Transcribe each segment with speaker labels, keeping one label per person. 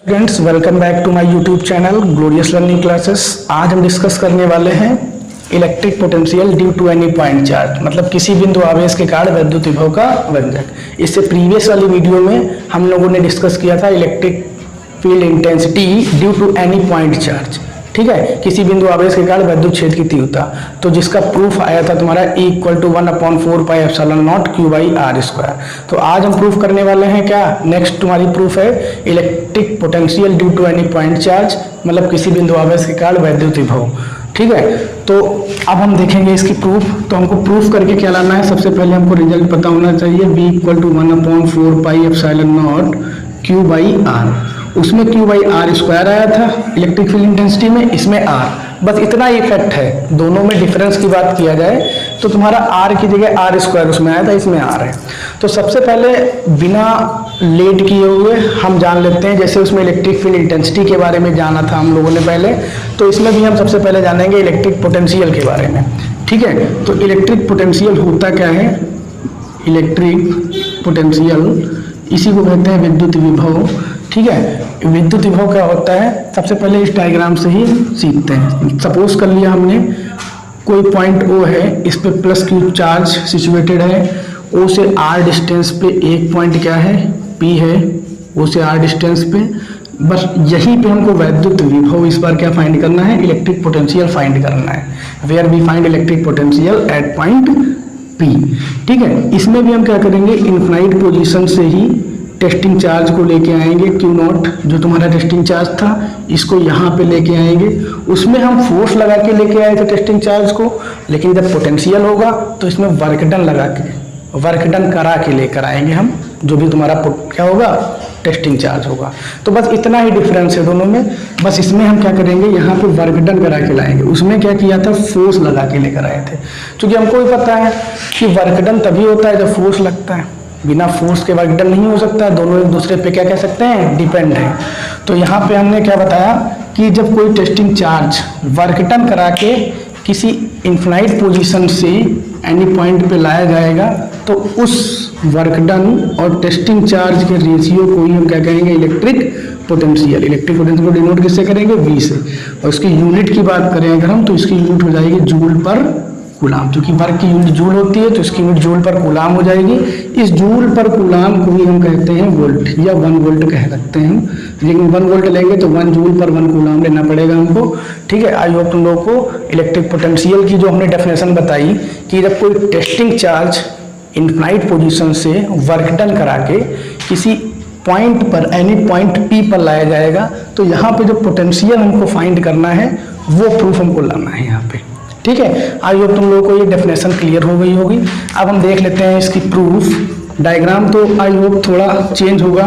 Speaker 1: Friends, welcome back to my YouTube channel glorious learning classes. आज हम discuss करने वाले हैं electric potential due to any point charge, मतलब किसी बिंदु आवेश के कारण वैद्युत विभव का व्यंजक। इससे प्रीवियस वाली वीडियो में हम लोगों ने डिस्कस किया था electric field intensity due to any point charge, ठीक है, किसी बिंदु आवेश के कारण वैद्युत क्षेत्र की तीव्रता, तो जिसका प्रूफ आया था तुम्हारा E = 1/4πε0 Q/r²। तो आज हम प्रूफ करने वाले हैं क्या, नेक्स्ट तुम्हारी प्रूफ है electric potential due to any point charge, मतलब किसी बिंदु आवेश के कारण वैद्युत विभव, ठीक है। तो अब हम देखेंगे इसकी प्रूफ। तो हमको प्रूफ करके क्या लाना है, सबसे पहले हमको रिजल्ट पता होना चाहिए। V = 1/4πε0 Q/r, उसमें Q/r² आया था इलेक्ट्रिक फील्ड इंटेंसिटी में, इसमें R, बस इतना ही इफेक्ट है। दोनों में डिफरेंस की बात किया जाए तो तुम्हारा R की जगह R² उसमें आया था, इसमें R है। तो सबसे पहले बिना लेट किए हुए हम जान लेते हैं, जैसे उसमें इलेक्ट्रिक फील्ड इंटेंसिटी के बारे में जाना था हम लोगों ने पहले, तो इसमें भी हम सबसे पहले जानेंगे इलेक्ट्रिक पोटेंशियल के बारे में, ठीक है। तो इलेक्ट्रिक पोटेंशियल होता क्या है, इलेक्ट्रिक पोटेंशियल इसी को कहते हैं विद्युत विभव, ठीक है। विद्युत विभव क्या होता है, सबसे पहले इस डायग्राम से ही सीखते हैं। सपोज कर लिया हमने कोई पॉइंट O है, इस पे +Q चार्ज सिचुएटेड है, O से R डिस्टेंस पे एक पॉइंट क्या है, P है, O से R डिस्टेंस पे, बस यहीं पे हमको वैद्युत विभव इस बार क्या फाइंड करना है, इलेक्ट्रिक पोटेंशियल फाइंड करना है। Where we find electric potential at point P, ठीक है। इसमें भी हम क्या करेंगे, इनफाइनाइट पोजीशन से ही टेस्टिंग चार्ज को लेके आएंगे। Q0 जो तुम्हारा टेस्टिंग चार्ज था, इसको यहाँ पे लेके आएंगे। उसमें हम फोर्स लगा के लेके आए थे टेस्टिंग चार्ज को, लेकिन जब पोटेंशियल होगा तो इसमें वर्क डन लगा के, वर्क डन करा के लेकर आएंगे हम, जो भी तुम्हारा क्या होगा, टेस्टिंग चार्ज होगा। तो बस इतना ही डिफरेंस है दोनों में। बस इसमें हम क्या करेंगे, यहाँ पे वर्क डन करा के लाएंगे, उसमें क्या किया था, फोर्स लगा के लेकर आए थे। क्योंकि हमको भी पता है कि वर्क डन तभी होता है जब फोर्स लगता है, बिना फोर्स के वर्क डन नहीं हो सकता, दोनों एक दूसरे पे क्या कह सकते हैं, डिपेंड है। तो यहाँ पे हमने क्या बताया कि जब कोई टेस्टिंग चार्ज वर्क डन करा के किसी इनफाइनाइट पोजीशन से एनी पॉइंट पे लाया जाएगा, तो उस वर्क डन और टेस्टिंग चार्ज के रेशियो को ही हम क्या कहेंगे, इलेक्ट्रिक पोटेंशियल। इलेक्ट्रिक पोटेंशियल को डिनोट किससे करेंगे, V से। और इसकी यूनिट की बात करें अगर हम, तो इसकी यूनिट हो जाएगी जूल पर कूलाम, क्योंकि वर्क की यूनिट जूल होती है, तो इसकी यूनिट जूल पर कूलाम हो जाएगी। इस जूल पर कूलाम को ही हम कहते हैं वोल्ट, या 1 वोल्ट कह सकते हैं हम, लेकिन 1 वोल्ट लेंगे तो 1 जूल पर 1 कूलाम लेना पड़ेगा हमको, ठीक है। आई होप तुम लोगों को इलेक्ट्रिक पोटेंशियल की जो हमने डेफिनेशन बताई कि जब कोई टेस्टिंग चार्ज इनफाइनाइट पोजीशन से वर्क डन करा के किसी पॉइंट पर, एनी पॉइंट P पर लाया जाएगा, तो यहाँ पे जो पोटेंशियल हमको फाइंड करना है वो प्रूफ हमको लाना है यहाँ पे, ठीक है। आई होप तुम लोगों को ये डेफिनेशन क्लियर हो गई होगी। अब हम देख लेते हैं इसकी प्रूफ। डायग्राम तो आई होप थोड़ा चेंज होगा,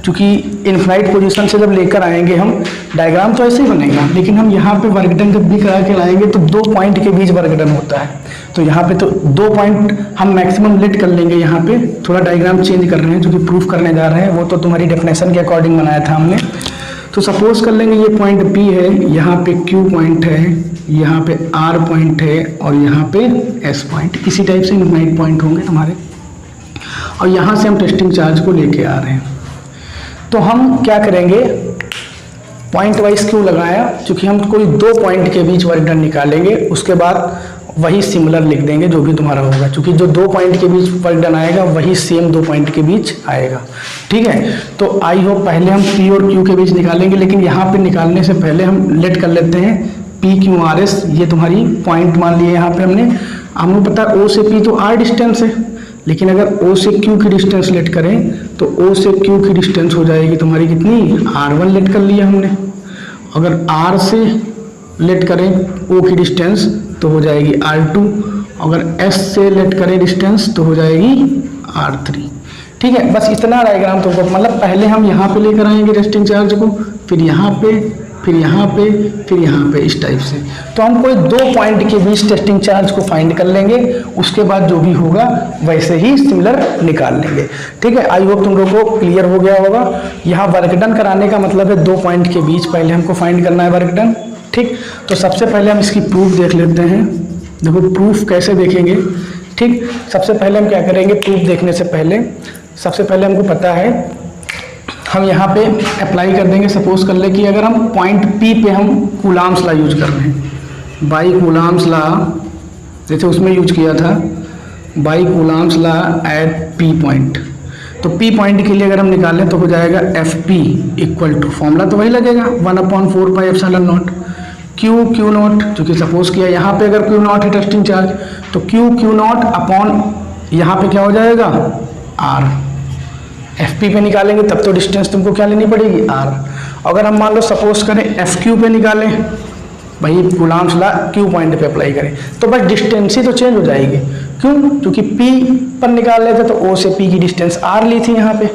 Speaker 1: क्योंकि इनफाइनाइट पोजीशन से जब लेकर आएंगे हम, डायग्राम तो ऐसे ही बनेगा, लेकिन हम यहाँ पे वर्क डन जब भी करा के लाएंगे तो 2 पॉइंट के बीच वर्क डन होता है। तो यहाँ पे तो 2 पॉइंट हम मैक्सिमम लेट कर लेंगे। यहाँ पे थोड़ा डायग्राम चेंज कर रहे हैं, जो कि प्रूफ करने जा रहे हैं, वो तो तुम्हारी डेफिनेशन के अकॉर्डिंग बनाया था हमने। तो सपोज कर लेंगे ये पॉइंट P है, यहाँ पे Q पॉइंट है, यहाँ पे R पॉइंट है, और यहाँ पे S पॉइंट। इसी टाइप से इनफाइनाइट पॉइंट होंगे तुम्हारे, और यहाँ से हम टेस्टिंग चार्ज को लेके आ रहे हैं। तो हम क्या करेंगे, पॉइंट वाइज क्यों लगाया, क्योंकि हम कोई 2 पॉइंट के बीच वर्क डन निकालेंगे, उसके बाद वही सिमिलर लिख देंगे जो भी तुम्हारा होगा, क्योंकि जो 2 पॉइंट के बीच वर्क डन आएगा वही सेम 2 पॉइंट के बीच आएगा, ठीक है। तो आई होप पहले हम P और Q के बीच निकालेंगे, लेकिन यहाँ पे निकालने से पहले हम लेट कर लेते हैं PQRS। ये तुम्हारी पॉइंट मान लिए यहाँ पे हमने पता O से P तो R डिस्टेंस है, लेकिन अगर O से Q की डिस्टेंस लेट करें तो O से Q की डिस्टेंस हो जाएगी तुम्हारी कितनी, R1 लेट कर लिया हमने। अगर R से लेट करें O की डिस्टेंस तो हो जाएगी R2, अगर S से लेट करें डिस्टेंस तो हो जाएगी R3, ठीक है। बस इतना डायग्राम तो, मतलब पहले हम यहाँ पे लेकर आएंगे टेस्टिंग चार्ज को, फिर यहाँ पे, फिर यहाँ पे, फिर यहाँ पे, इस टाइप से। तो हम कोई 2 पॉइंट के बीच टेस्टिंग चार्ज को फाइंड कर लेंगे, उसके बाद जो भी होगा वैसे ही सिमिलर निकाल लेंगे, ठीक है। आई होप तुम लोगों को क्लियर हो गया होगा। यहाँ वर्क डन कराने का मतलब है 2 पॉइंट के बीच पहले हमको फाइंड करना है वर्क डन, ठीक। तो सबसे पहले हम इसकी प्रूफ देख लेते हैं। देखो प्रूफ कैसे देखेंगे, ठीक। सबसे पहले हम क्या करेंगे, प्रूफ देखने से पहले सबसे पहले हमको पता है हम यहाँ पे अप्लाई कर देंगे। सपोज कर ले कि अगर हम पॉइंट P पे हम कूलाम्स लॉ यूज कर रहे हैं, बाई कूलाम्स लॉ जैसे उसमें यूज किया था, by coulombs law at P point. तो P पॉइंट के लिए अगर हम निकालें तो हो जाएगा FP इक्वल टू, फॉर्मूला तो वही लगेगा 1/4 pi epsilon naught Q not, क्योंकि सपोज किया यहाँ पे अगर Q नॉट है टेस्टिंग चार्ज, तो Q नॉट अपॉन यहाँ पे क्या हो जाएगा R। FP पे निकालेंगे तब तो डिस्टेंस तुमको क्या लेनी पड़ेगी R। अगर हम मान लो सपोज करें FQ पे निकालें, भाई कूलाम्स लॉ Q पॉइंट पे अप्लाई करें, तो बस डिस्टेंस ही तो चेंज हो जाएगी। क्यों? क्योंकि P पर निकाल लेते तो O से P की डिस्टेंस R ली थी यहाँ पे,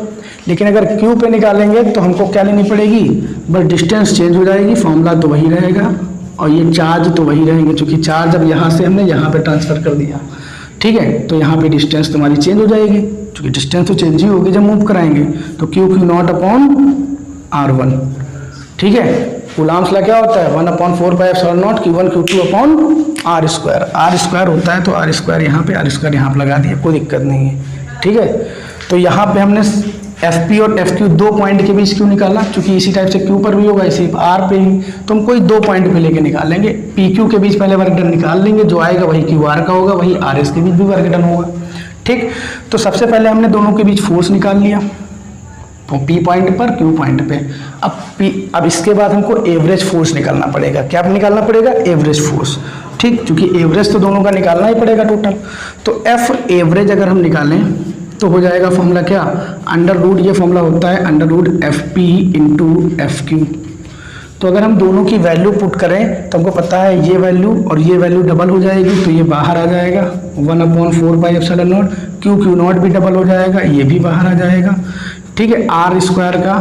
Speaker 1: लेकिन अगर Q पे निकालेंगे तो हमको क्या लेनी पड़ेगी, बस डिस्टेंस चेंज हो जाएगी, फॉर्मूला तो वही रहेगा और ये चार्ज तो वही रहेंगे, क्योंकि चार्ज अब यहाँ से हमने यहाँ पे ट्रांसफर कर दिया, ठीक है। तो यहाँ पे डिस्टेंस तुम्हारी चेंज हो जाएगी, क्योंकि डिस्टेंस तो चेंज ही होगी जब मूव कराएंगे। तो Q नॉट अपॉन R1, ठीक है। कूलाम्स लॉ क्या होता है 1/4 pi epsilon not Q1 Q2 upon R square होता है, तो R स्क्वायर यहाँ पे, R स्क्वायर यहाँ पे लगा दिया, कोई दिक्कत नहीं है, ठीक है। तो यहाँ पे हमने FP और FQ दो पॉइंट के बीच Q निकाला, क्योंकि इसी टाइप से Q पर भी होगा, इसी R पे ही, तो हम कोई दो पॉइंट पे लेके निकालेंगे। PQ के बीच पहले वर्क डन निकाल लेंगे, जो आएगा वही QR का होगा, वही RS के बीच भी वर्क डन होगा, ठीक। तो सबसे पहले हमने दोनों के बीच फोर्स निकाल लिया, P पॉइंट पर Q पॉइंट पे। अब इसके बाद हमको एवरेज फोर्स निकालना पड़ेगा। क्या निकालना पड़ेगा? एवरेज फोर्स, ठीक, क्योंकि एवरेज तो दोनों का निकालना ही पड़ेगा टोटल। तो F एवरेज अगर हम निकालें तो हो जाएगा फॉर्मूला क्या, अंडर रूट, ये फॉर्मूला होता है under root FP into FQ। तो अगर हम दोनों की वैल्यू पुट करें तो हमको पता है ये वैल्यू और ये वैल्यू डबल हो जाएगी, तो ये बाहर आ जाएगा 1/4 pi epsilon naught, Q not भी डबल हो जाएगा, ये भी बाहर आ जाएगा, ठीक है। R स्क्वायर का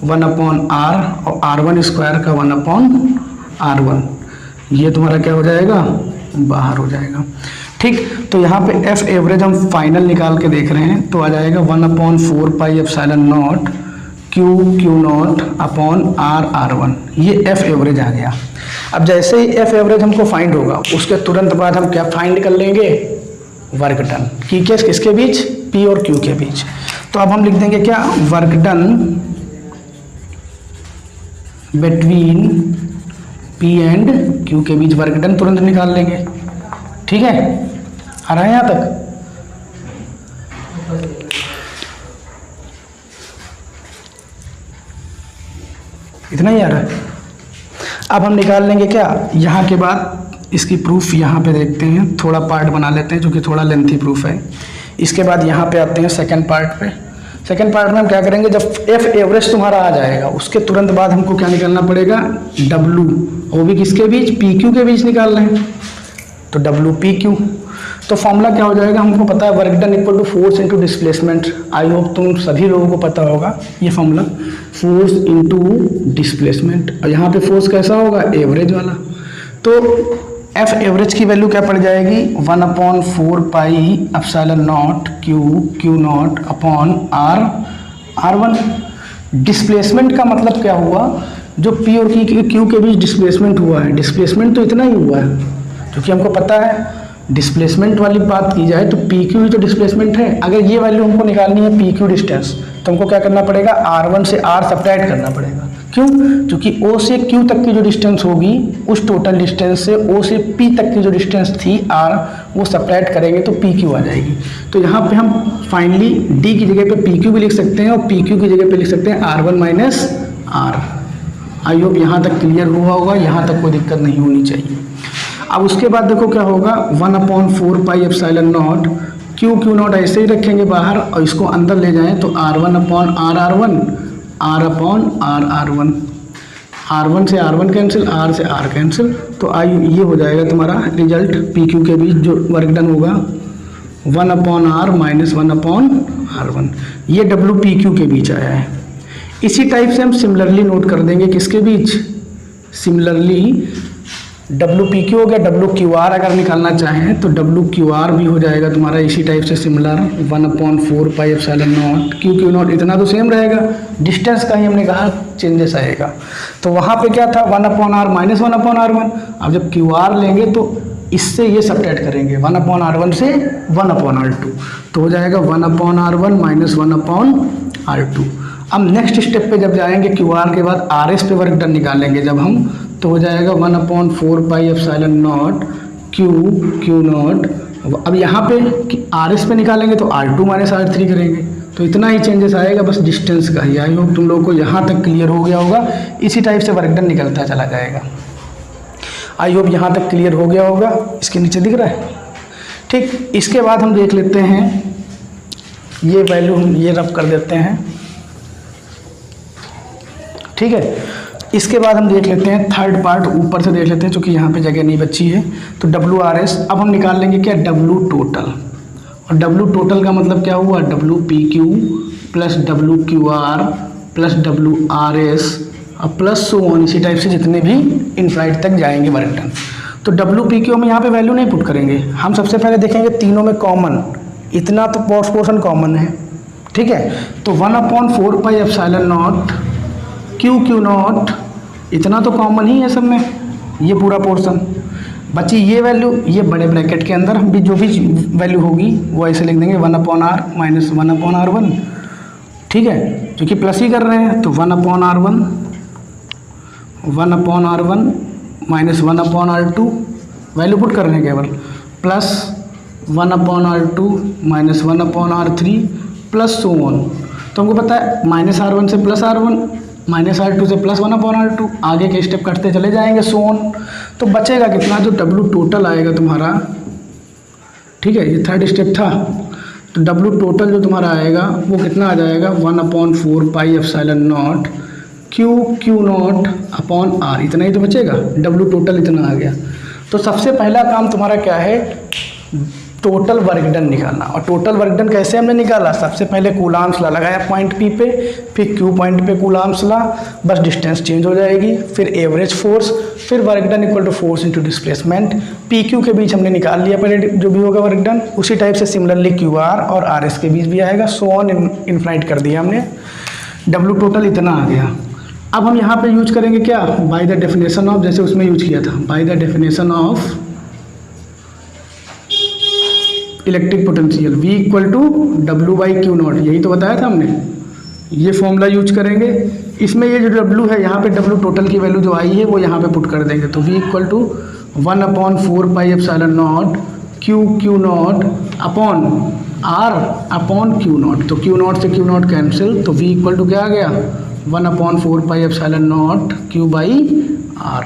Speaker 1: 1/R और R1 स्क्वायर का 1/R1, ये तुम्हारा क्या हो जाएगा, बाहर हो जाएगा, ठीक। तो यहाँ पे F एवरेज हम फाइनल निकाल के देख रहे हैं, तो आ जाएगा 1/4 pi epsilon naught Q naught upon R1, ये F एवरेज आ गया। अब जैसे ही F एवरेज हमको फाइंड होगा, उसके तुरंत बाद हम क्या फाइंड कर लेंगे, वर्क डन, किसके बीच, P और Q के बीच। तो अब हम लिख देंगे क्या, work done between P and Q के बीच, वर्क डन तुरंत निकाल लेंगे, ठीक है। आ रहा है यहाँ तक? इतना ही आ रहा है। अब हम निकाल लेंगे क्या, यहाँ के बाद इसकी प्रूफ यहाँ पे देखते हैं, थोड़ा पार्ट बना लेते हैं, जो कि थोड़ा लेंथी प्रूफ है। इसके बाद यहाँ पे आते हैं सेकंड पार्ट पे। सेकंड पार्ट में हम क्या करेंगे, जब F एवरेज तुम्हारा आ जाएगा, उसके तुरंत बाद हमको क्या निकालना पड़ेगा, W, वो भी किसके बीच, PQ के बीच निकाल रहे हैं, तो WPQ। तो फॉर्मूला क्या हो जाएगा, हमको पता है work done equal to force into displacement. I hope तुम सभी लोगों को पता होगा ये फॉर्मूला, फोर्स इनटू डिस्प्लेसमेंट। और यहाँ पे फोर्स कैसा होगा, एवरेज वाला। तो F एवरेज की वैल्यू क्या पड़ जाएगी, 1/4 pi epsilon naught Q naught upon R1। Displacement का मतलब क्या हुआ, जो P और Q के बीच डिस्प्लेसमेंट हुआ है, डिस्प्लेसमेंट तो इतना ही हुआ है, क्योंकि हमको पता है डिस्प्लेसमेंट वाली बात की जाए तो PQ ही तो डिस्प्लेसमेंट है। अगर ये वैल्यू हमको निकालनी है PQ डिस्टेंस, तो हमको क्या करना पड़ेगा, R1 से R सब्ट्रैक्ट करना पड़ेगा। क्यों? क्योंकि O से Q तक की जो डिस्टेंस होगी, उस टोटल डिस्टेंस से O से P तक की जो डिस्टेंस थी R, वो सब्ट्रैक्ट करेंगे तो PQ आ जाएगी। तो यहाँ पे हम फाइनली D की जगह पे PQ भी लिख सकते हैं और PQ की जगह पे लिख सकते हैं R1 minus R। I hope यहाँ तक क्लियर हुआ होगा, यहाँ तक कोई दिक्कत नहीं होनी चाहिए। अब उसके बाद देखो क्या होगा, 1/4 pi epsilon naught Q not ऐसे ही रखेंगे बाहर, और इसको अंदर ले जाएं तो R1 upon R1, R upon R1, R1 से R1 कैंसिल, R से R कैंसिल, तो ये हो जाएगा तुम्हारा रिजल्ट PQ के बीच जो वर्क डन होगा 1/R माइनस 1/R1। ये WPQ के बीच आया है। इसी टाइप से हम सिमिलरली नोट कर देंगे किसके बीच, सिमिलरली WPQ हो गया, WQR अगर निकालना चाहें तो WQR भी हो जाएगा तुम्हारा इसी टाइप से similar, 1/4 pi epsilon naught Q not, इतना तो सेम रहेगा, डिस्टेंस का ही हमने कहा चेंजेस आएगा। तो वहाँ पे क्या था, 1/R माइनस 1/R1। अब जब QR लेंगे तो इससे ये सब्ट्रैक्ट करेंगे, 1/R1 से 1/R2, तो हो जाएगा 1/R1 माइनस 1/R2। अब नेक्स्ट स्टेप पे जब जाएंगे क्यू आर के बाद आर एस पे वर्क डन निकालेंगे जब हम, तो हो जाएगा 1/4 pi epsilon naught Q not. अब यहाँ पे आर एस पे निकालेंगे तो R2 माइनस R3 करेंगे, तो इतना ही चेंजेस आएगा बस डिस्टेंस का ही। आई होप तुम लोगों को यहाँ तक क्लियर हो गया होगा। इसी टाइप से वर्क डन निकलता चला जाएगा। आई होप यहाँ तक क्लियर हो गया होगा। इसके नीचे दिख रहा है, ठीक। इसके बाद हम देख लेते हैं ये वैल्यू, हम ये रब कर देते हैं, ठीक है। इसके बाद हम देख लेते हैं थर्ड पार्ट, ऊपर से देख लेते हैं क्योंकि यहाँ पे जगह नहीं बची है। तो WRS अब हम निकाल लेंगे क्या, W टोटल। और W टोटल का मतलब क्या हुआ, WPQ plus WQR plus WRS और प्लस सो ऑन, इसी टाइप से जितने भी इनफ्लाइट तक जाएंगे वर्क डन। तो WPQ में यहाँ पे वैल्यू नहीं पुट करेंगे, हम सबसे पहले देखेंगे तीनों में कॉमन, इतना तो पोर्शन कॉमन है, ठीक है। तो 1/4 pi epsilon naught Q not, इतना तो कॉमन ही है सब में, ये पूरा पोर्शन। बची ये वैल्यू, ये बड़े ब्रैकेट के अंदर हम भी जो भी वैल्यू होगी वो ऐसे लिख देंगे 1/r माइनस 1/r1, ठीक है, क्योंकि प्लस ही कर रहे हैं। तो 1/r1 minus 1/r2 value put कर रहे हैं केवल, plus 1/r2 minus 1/r3 plus so on. तो हमको पता है माइनस R1 से प्लस R1, माइनस R2 से प्लस 1/r2, आगे के स्टेप करते चले जाएंगे सो ऑन। तो बचेगा कितना, जो W टोटल आएगा तुम्हारा, ठीक है, ये थर्ड स्टेप था। तो W टोटल जो तुम्हारा आएगा वो कितना आ जाएगा, 1/4 pi epsilon naught Q naught upon R, इतना ही तो बचेगा। W टोटल इतना आ गया। तो सबसे पहला काम तुम्हारा क्या है, टोटल वर्क डन निकालना। और टोटल वर्क डन कैसे हमने निकाला, सबसे पहले कूलाम्स ला लगाया पॉइंट P पे, फिर Q पॉइंट पे कूलाम्स ला, बस डिस्टेंस चेंज हो जाएगी, फिर एवरेज फोर्स, फिर work done equal to force into displacement. PQ के बीच हमने निकाल लिया पहले जो भी होगा वर्क डन, उसी टाइप से सिमिलरली QR और RS के बीच भी आएगा, सो ऑन इनफाइनाइट कर दिया हमने। W टोटल इतना आ गया। अब हम यहाँ पे यूज करेंगे क्या, बाय द डेफिनेशन ऑफ, जैसे उसमें यूज किया था, by the definition of electric potential V equal to W/Q naught, यही तो बताया था हमने। ये फॉर्मूला यूज करेंगे। इसमें ये जो W है, यहाँ पे W टोटल की वैल्यू जो आई है वो यहाँ पे पुट कर देंगे। तो V equal to 1/4 pi epsilon naught Q naught upon R upon Q naught. तो Q नॉट से Q नॉट कैंसिल, तो V इक्वल टू क्या आ गया, 1/4 pi epsilon naught Q/R।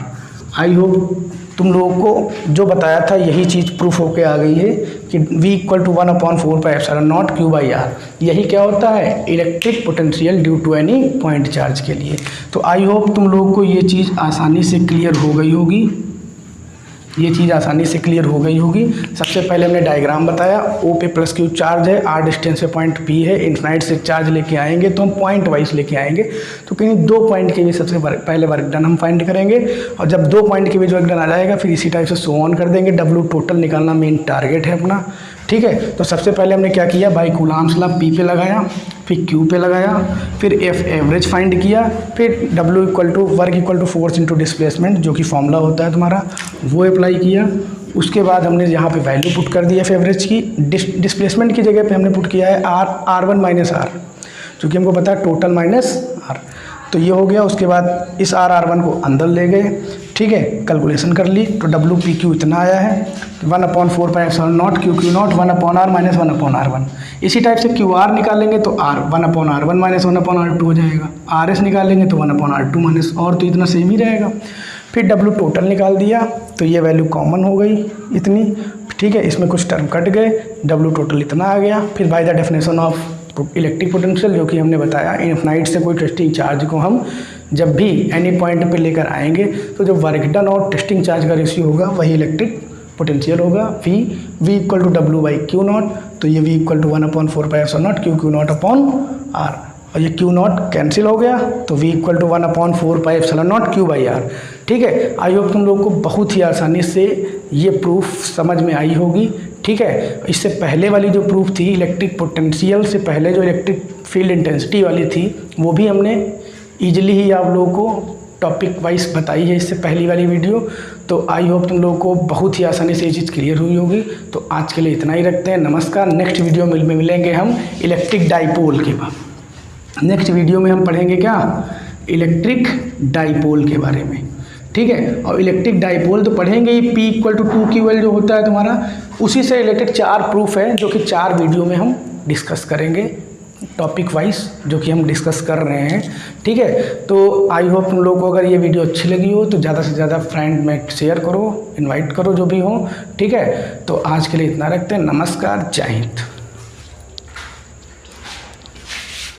Speaker 1: I hope तुम लोगों को जो बताया था यही चीज़ प्रूफ होके आ गई है कि V equal to 1/4 pi epsilon naught Q/R, यही क्या होता है, electric potential due to any point charge के लिए। तो आई होप तुम लोगों को ये चीज़ आसानी से क्लियर हो गई होगी, सबसे पहले हमने डायग्राम बताया, O पे प्लस Q चार्ज है, R डिस्टेंस पे पॉइंट P है, इनफाइनाइट से चार्ज लेके आएंगे तो हम पॉइंट वाइज लेके आएंगे। तो कहीं 2 पॉइंट के भी सबसे पहले वर्क डन हम फाइंड करेंगे, और जब 2 पॉइंट के बीच वर्क डन आ जाएगा फिर इसी टाइप से सो ऑन कर देंगे। W टोटल निकालना मेन टारगेट है अपना, ठीक है। तो सबसे पहले हमने क्या किया, बाई कूलाम्स लॉ P पे लगाया, फिर Q पे लगाया, फिर F एवरेज फाइंड किया, फिर W equal to work equal to force into displacement जो कि फॉर्मूला होता है तुम्हारा, वो अप्लाई किया। उसके बाद हमने यहाँ पे वैल्यू पुट कर दिया एवरेज की, डिस्प्लेसमेंट की जगह पे हमने पुट किया है R1 माइनस R, क्योंकि हमको पता है टोटल माइनस R। तो ये हो गया। उसके बाद इस R1 को अंदर ले गए, ठीक है, कैलकुलेशन कर ली। तो WPQ इतना आया है 1/4 pi epsilon naught Q not 1/R minus 1/R1। इसी टाइप से QR निकालेंगे तो R 1/R1 माइनस 1/R2 हो जाएगा, RS निकालेंगे तो 1/R2 माइनस, और तो इतना सेम ही रहेगा। फिर W टोटल निकाल दिया तो ये वैल्यू कॉमन हो गई इतनी, ठीक है, इसमें कुछ टर्म कट गए, W टोटल इतना आ गया। फिर bye the definition of electric potential जो कि हमने बताया, इनफाइनाइट से कोई टेस्टिंग चार्ज को हम जब भी एनी पॉइंट पे लेकर आएंगे तो जो वर्क डन और टेस्टिंग चार्ज का रेशियो होगा वही इलेक्ट्रिक पोटेंशियल होगा। V equal to W/Q naught, तो ये V equal to 1/4 pi epsilon naught Q naught upon R, और ये Q नॉट कैंसिल हो गया, तो V equal to 1/4 pi epsilon naught Q/R, ठीक है। आई होप तुम लोगों को बहुत ही आसानी से ये प्रूफ समझ में आई होगी, ठीक है। इससे पहले वाली जो प्रूफ थी इलेक्ट्रिक पोटेंशियल से पहले, जो इलेक्ट्रिक फील्ड इंटेंसिटी वाली थी, वो भी हमने ईजिली ही आप लोगों को टॉपिक वाइज बताई है इससे पहली वाली वीडियो। तो आई होप तुम लोगों को बहुत ही आसानी से ये चीज़ क्लियर हुई होगी। तो आज के लिए इतना ही रखते हैं, नमस्कार। नेक्स्ट वीडियो में मिलेंगे हम इलेक्ट्रिक डाइपोल के बाद। नेक्स्ट वीडियो में हम पढ़ेंगे क्या, इलेक्ट्रिक डाइपोल के बारे में, ठीक है। और इलेक्ट्रिक डाइपोल तो पढ़ेंगे ही, P = 2QL जो होता है तुम्हारा, उसी से रिलेटेड 4 प्रूफ है जो कि 4 वीडियो में हम डिस्कस करेंगे टॉपिक वाइज, जो कि हम डिस्कस कर रहे हैं, ठीक है। तो आई होप तुम लोग को अगर ये वीडियो अच्छी लगी हो तो ज़्यादा से ज़्यादा फ्रेंड में शेयर करो, इनवाइट करो जो भी हो, ठीक है। तो आज के लिए इतना रखते हैं, नमस्कार, जय हिंद।